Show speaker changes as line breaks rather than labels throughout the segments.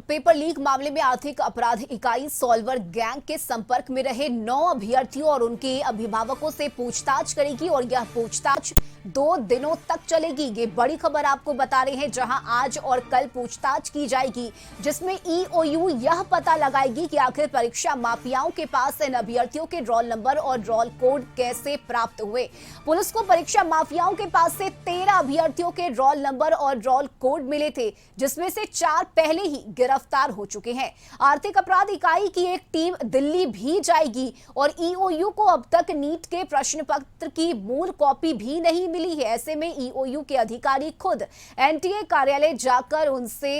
Paper leak मामले में आर्थिक अपराध इकाई सॉल्वर गैंग के संपर्क में रहे 9 अभ्यर्थियों और उनके अभिभावकों से पूछताछ करेगी और यह पूछताछ 2 दिनों तक चलेगी। ये बड़ी खबर आपको बता रहे हैं, जहां आज और कल पूछताछ की जाएगी, जिसमें ईओयू यह पता लगाएगी कि आखिर परीक्षा माफियाओं के पास इन अभ्यर्थियों के रोल नंबर और रोल कोड कैसे प्राप्त हुए। पुलिस को परीक्षा माफियाओं के पास से 13 अभ्यर्थियों के रोल नंबर और रोल कोड मिले थे, जिसमें से 4 पहले ही गिरफ्तार हो चुके हैं। आर्थिक अपराध इकाई की एक टीम दिल्ली भी जाएगी और ईओयू को अब तक नीट के प्रश्न पत्र की मूल कॉपी भी नहीं मिली है। ऐसे में ईओयू के अधिकारी खुद एनटीए कार्यालय जाकर उनसे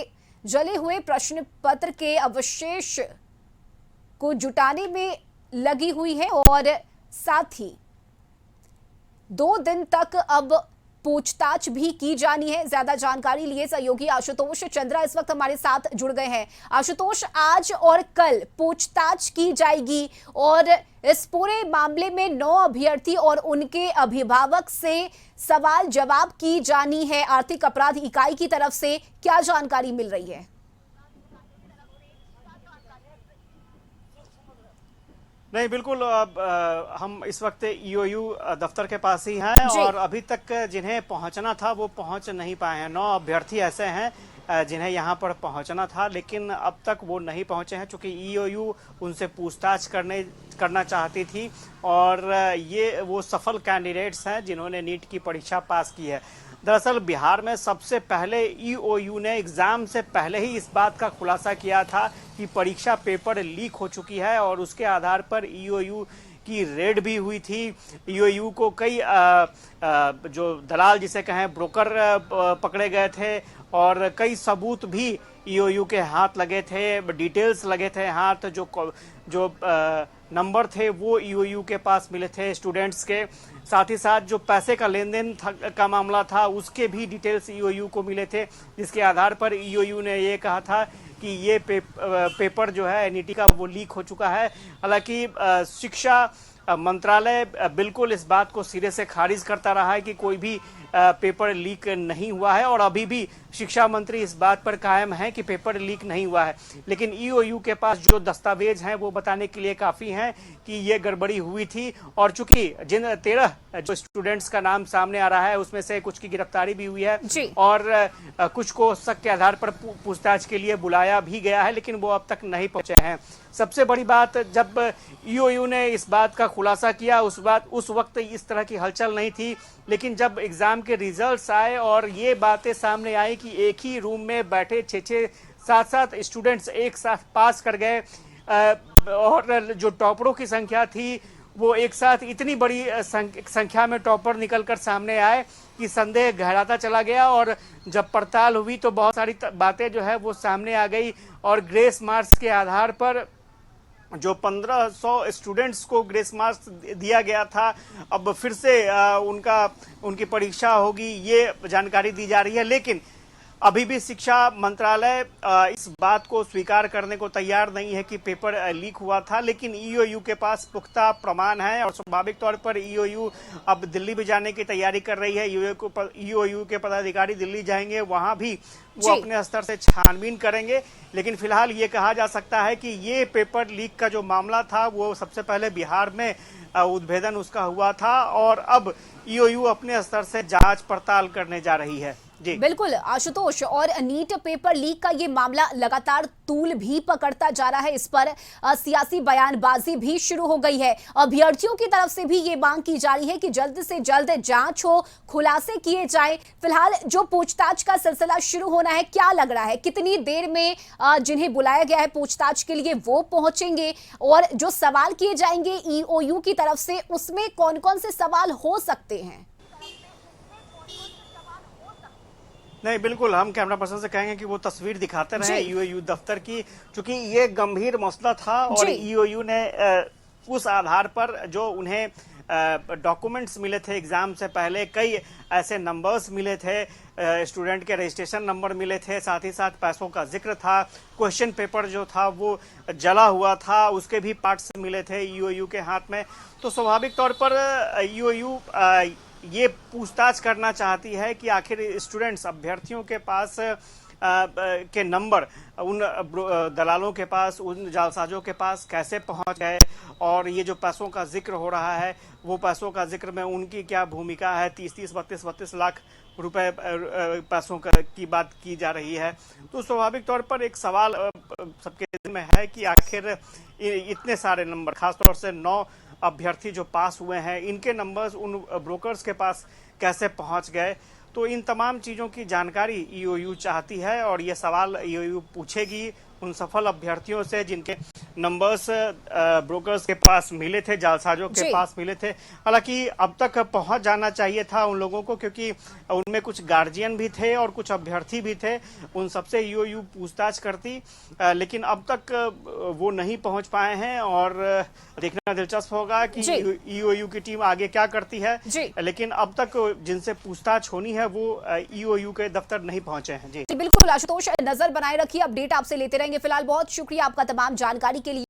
जले हुए प्रश्न पत्र के अवशेष को जुटाने में लगी हुई है और साथ ही 2 दिन तक अब पूछताछ भी की जानी है। ज्यादा जानकारी लिए सहयोगी आशुतोष चंद्रा इस वक्त हमारे साथ जुड़ गए हैं। आशुतोष, आज और कल पूछताछ की जाएगी और इस पूरे मामले में 9 अभ्यर्थी और उनके अभिभावक से सवाल जवाब की जानी है। आर्थिक अपराध इकाई की तरफ से क्या जानकारी मिल रही है?
नहीं, बिल्कुल। हम इस वक्त ईओयू दफ्तर के पास ही हैं और अभी तक जिन्हें पहुंचना था वो पहुंच नहीं पाए हैं। 9 अभ्यर्थी ऐसे हैं जिन्हें यहां पर पहुंचना था, लेकिन अब तक वो नहीं पहुंचे हैं, चूंकि ईओयू उनसे पूछताछ करना चाहती थी और ये वो सफल कैंडिडेट्स हैं जिन्होंने नीट की परीक्षा पास की है। दरअसल बिहार में सबसे पहले ईओयू ने एग्जाम से पहले ही इस बात का खुलासा किया था कि परीक्षा पेपर लीक हो चुकी है और उसके आधार पर ईओयू की रेड भी हुई थी। ईओयू को कई जो दलाल जिसे कहें ब्रोकर पकड़े गए थे और कई सबूत भी ईओयू के हाथ लगे थे, डिटेल्स लगे थे हाथ। जो नंबर थे वो ईओयू के पास मिले थे स्टूडेंट्स के, साथ ही साथ जो पैसे का लेन देन का मामला था उसके भी डिटेल्स ईओयू को मिले थे, जिसके आधार पर ईओयू ने ये कहा था कि ये पेपर जो है एनईटी का वो लीक हो चुका है। हालांकि शिक्षा मंत्रालय बिल्कुल इस बात को सिरे से खारिज करता रहा है कि कोई भी पेपर लीक नहीं हुआ है और अभी भी शिक्षा मंत्री इस बात पर कायम है कि पेपर लीक नहीं हुआ है। लेकिन ईओयू के पास जो दस्तावेज हैं वो बताने के लिए काफी हैं कि ये गड़बड़ी हुई थी और चूंकि जिन 13 जो स्टूडेंट्स का नाम सामने आ रहा है उसमें से कुछ की गिरफ्तारी भी हुई है और कुछ को शक के आधार पर पूछताछ के लिए बुलाया भी गया है, लेकिन वो अब तक नहीं पहुंचे हैं। सबसे बड़ी बात, जब ईओयू ने इस बात का खुलासा किया उस वक्त इस तरह की हलचल नहीं थी, लेकिन जब एग्जाम के रिजल्ट्स आए और ये बातें सामने आई कि एक ही रूम में बैठे 6-6, 7-7 स्टूडेंट्स एक साथ पास कर गए और जो टॉपरों की संख्या थी वो एक साथ इतनी बड़ी संख्या में टॉपर निकलकर सामने आए कि संदेह गहराता चला गया और जब पड़ताल हुई तो बहुत सारी बातें जो है वो सामने आ गई और ग्रेस मार्क्स के आधार पर जो 1500 स्टूडेंट्स को ग्रेस मार्क्स दिया गया था, अब फिर से उनकी परीक्षा होगी, ये जानकारी दी जा रही है। लेकिन अभी भी शिक्षा मंत्रालय इस बात को स्वीकार करने को तैयार नहीं है कि पेपर लीक हुआ था, लेकिन ईओयू के पास पुख्ता प्रमाण है और स्वाभाविक तौर पर ईओयू अब दिल्ली भी जाने की तैयारी कर रही है। ईओयू के पदाधिकारी दिल्ली जाएंगे, वहां भी वो अपने स्तर से छानबीन करेंगे। लेकिन फिलहाल ये कहा जा सकता है कि ये पेपर लीक का जो मामला था वो सबसे पहले बिहार में उद्भेदन उसका हुआ था और अब ईओयू अपने स्तर से जांच पड़ताल करने जा रही है। जी
बिल्कुल आशुतोष, और नीट पेपर लीक का ये मामला लगातार तूल भी पकड़ता जा रहा है। इस पर सियासी बयानबाजी भी शुरू हो गई है। अभ्यर्थियों की तरफ से भी ये मांग की जा रही है कि जल्द से जल्द जांच हो, खुलासे किए जाएं। फिलहाल जो पूछताछ का सिलसिला शुरू होना है, क्या लग रहा है कितनी देर में जिन्हें बुलाया गया है पूछताछ के लिए वो पहुंचेंगे और जो सवाल किए जाएंगे ईओयू की तरफ से उसमें कौन कौन से सवाल हो सकते हैं?
नहीं, बिल्कुल, हम कैमरा पर्सन से कहेंगे कि वो तस्वीर दिखाते रहे ईओयू दफ्तर की, क्योंकि ये गंभीर मसला था और ईओयू ने उस आधार पर जो उन्हें डॉक्यूमेंट्स मिले थे एग्जाम से पहले, कई ऐसे नंबर्स मिले थे, स्टूडेंट के रजिस्ट्रेशन नंबर मिले थे, साथ ही साथ पैसों का जिक्र था, क्वेश्चन पेपर जो था वो जला हुआ था, उसके भी पार्ट्स मिले थे ईओयू के हाथ में। तो स्वाभाविक तौर पर ईओयू ये पूछताछ करना चाहती है कि आखिर स्टूडेंट्स अभ्यर्थियों के पास के नंबर उन दलालों के पास, उन जालसाजों के पास कैसे पहुंच गए, और ये जो पैसों का जिक्र हो रहा है वो पैसों का जिक्र में उनकी क्या भूमिका है। 30-30, 32-32 लाख रुपए पैसों की बात की जा रही है। तो स्वाभाविक तौर पर एक सवाल सबके दिल में है कि आखिर इतने सारे नंबर, खासतौर से 9 अभ्यर्थी जो पास हुए हैं, इनके नंबर्स उन ब्रोकर्स के पास कैसे पहुंच गए। तो इन तमाम चीज़ों की जानकारी ईओयू चाहती है और ये सवाल ईओयू पूछेगी उन सफल अभ्यर्थियों से जिनके नंबर्स ब्रोकर्स के पास मिले थे, जालसाजों के पास मिले थे। हालांकि अब तक पहुंच जाना चाहिए था उन लोगों को, क्योंकि उनमें कुछ गार्जियन भी थे और कुछ अभ्यर्थी भी थे। उन सबसे ईओयू पूछताछ करती, लेकिन अब तक वो नहीं पहुंच पाए हैं और देखना दिलचस्प होगा कि ईओयू की टीम आगे क्या करती है। लेकिन अब तक जिनसे पूछताछ होनी है वो ईओयू के दफ्तर नहीं पहुंचे हैं। जी
बिल्कुल आशुतोष, नजर बनाए रखिए, अपडेट आपसे लेते रहेंगे। फिलहाल बहुत शुक्रिया आपका तमाम जानकारी के लिए।